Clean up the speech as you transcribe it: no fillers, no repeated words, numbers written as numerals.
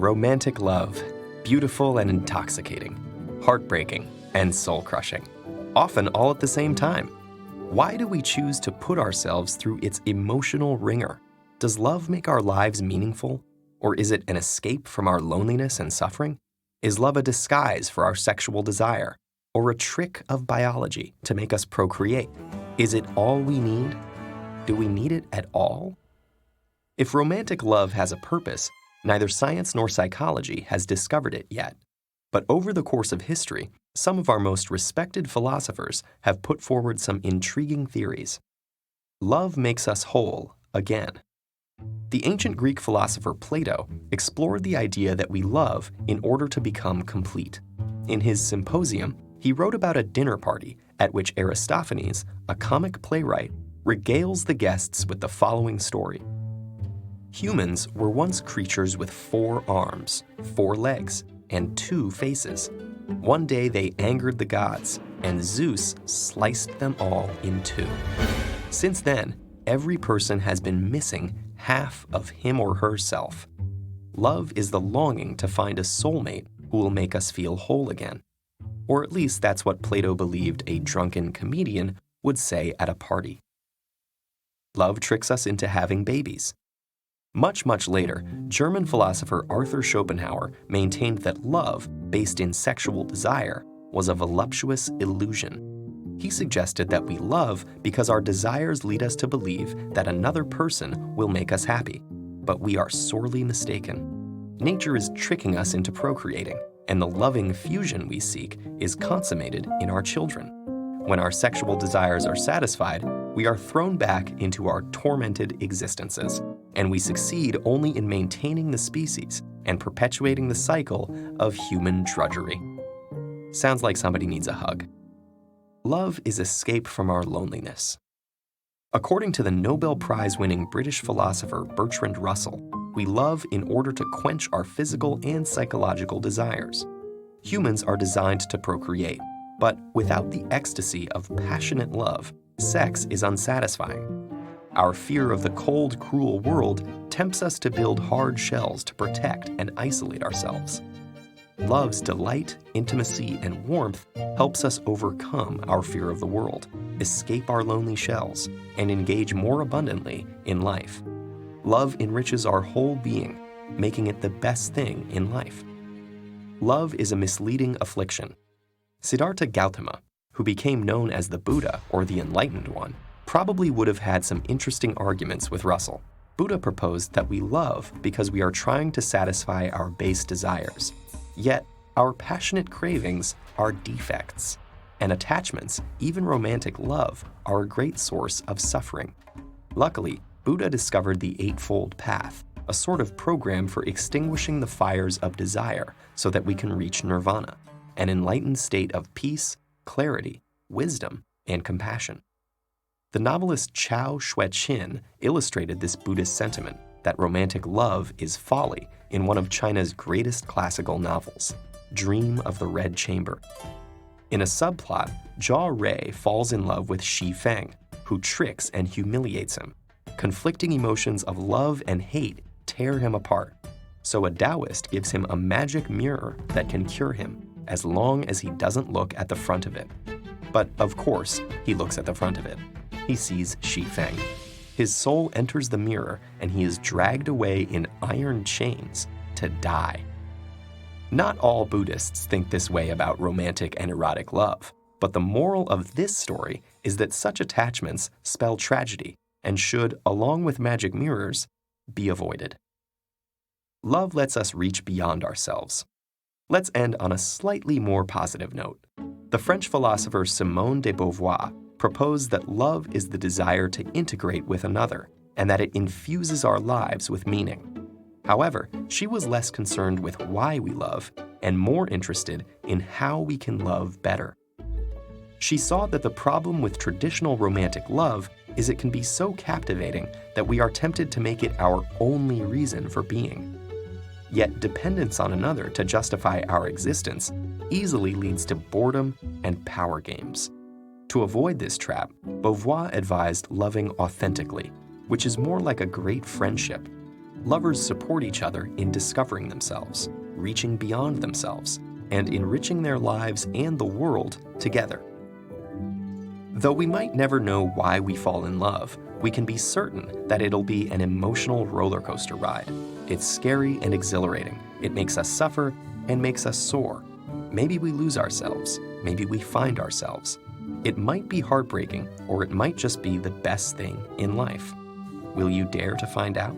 romantic love. Beautiful and intoxicating, heartbreaking and soul-crushing, often all at the same time. Why do we choose to put ourselves through its emotional ringer? Does love make our lives meaningful? Or is it an escape from our loneliness and suffering? Is love a disguise for our sexual desire? Or a trick of biology to make us procreate? Is it all we need? Do we need it at all? If romantic love has a purpose, neither science nor psychology has discovered it yet. But over the course of history, some of our most respected philosophers have put forward some intriguing theories. Love makes us whole again. The ancient Greek philosopher Plato explored the idea that we love in order to become complete. In his Symposium, he wrote about a dinner party at which Aristophanes, a comic playwright, regales the guests with the following story. Humans were once creatures with 4 arms, 4 legs, and 2 faces. One day they angered the gods, and Zeus sliced them all in 2. Since then, every person has been missing half of him or herself. Love is the longing to find a soulmate who will make us feel whole again. Or at least that's what Plato believed a drunken comedian would say at a party. Love tricks us into having babies. Much later, German philosopher Arthur Schopenhauer maintained that love, based in sexual desire, was a voluptuous illusion. He suggested that we love because our desires lead us to believe that another person will make us happy. But we are sorely mistaken. Nature is tricking us into procreating, and the loving fusion we seek is consummated in our children. When our sexual desires are satisfied, we are thrown back into our tormented existences, and we succeed only in maintaining the species and perpetuating the cycle of human drudgery. Sounds like somebody needs a hug. Love is escape from our loneliness. According to the Nobel Prize-winning British philosopher Bertrand Russell, we love in order to quench our physical and psychological desires. Humans are designed to procreate, but without the ecstasy of passionate love, sex is unsatisfying. Our fear of the cold, cruel world tempts us to build hard shells to protect and isolate ourselves. Love's delight, intimacy, and warmth helps us overcome our fear of the world, escape our lonely shells, and engage more abundantly in life. Love enriches our whole being, making it the best thing in life. Love is a misleading affliction. Siddhartha Gautama, who became known as the Buddha or the Enlightened One, probably would have had some interesting arguments with Russell. Buddha proposed that we love because we are trying to satisfy our base desires. Yet, our passionate cravings are defects, and attachments, even romantic love, are a great source of suffering. Luckily, Buddha discovered the Eightfold Path, a sort of program for extinguishing the fires of desire so that we can reach nirvana, an enlightened state of peace, clarity, wisdom, and compassion. The novelist Chao Xue-qin illustrated this Buddhist sentiment that romantic love is folly in one of China's greatest classical novels, Dream of the Red Chamber. In a subplot, Jia Rui falls in love with Xi Feng, who tricks and humiliates him. Conflicting emotions of love and hate tear him apart, so a Taoist gives him a magic mirror that can cure him, as long as he doesn't look at the front of it. But of course, he looks at the front of it. He sees Xi Feng. His soul enters the mirror and he is dragged away in iron chains to die. Not all Buddhists think this way about romantic and erotic love, but the moral of this story is that such attachments spell tragedy and should, along with magic mirrors, be avoided. Love lets us reach beyond ourselves. Let's end on a slightly more positive note. The French philosopher Simone de Beauvoir proposed that love is the desire to integrate with another, and that it infuses our lives with meaning. However, she was less concerned with why we love and more interested in how we can love better. She saw that the problem with traditional romantic love is it can be so captivating that we are tempted to make it our only reason for being. Yet dependence on another to justify our existence easily leads to boredom and power games. To avoid this trap, Beauvoir advised loving authentically, which is more like a great friendship. Lovers support each other in discovering themselves, reaching beyond themselves, and enriching their lives and the world together. Though we might never know why we fall in love, we can be certain that it'll be an emotional roller coaster ride. It's scary and exhilarating. It makes us suffer and makes us soar. Maybe we lose ourselves. Maybe we find ourselves. It might be heartbreaking, or it might just be the best thing in life. Will you dare to find out?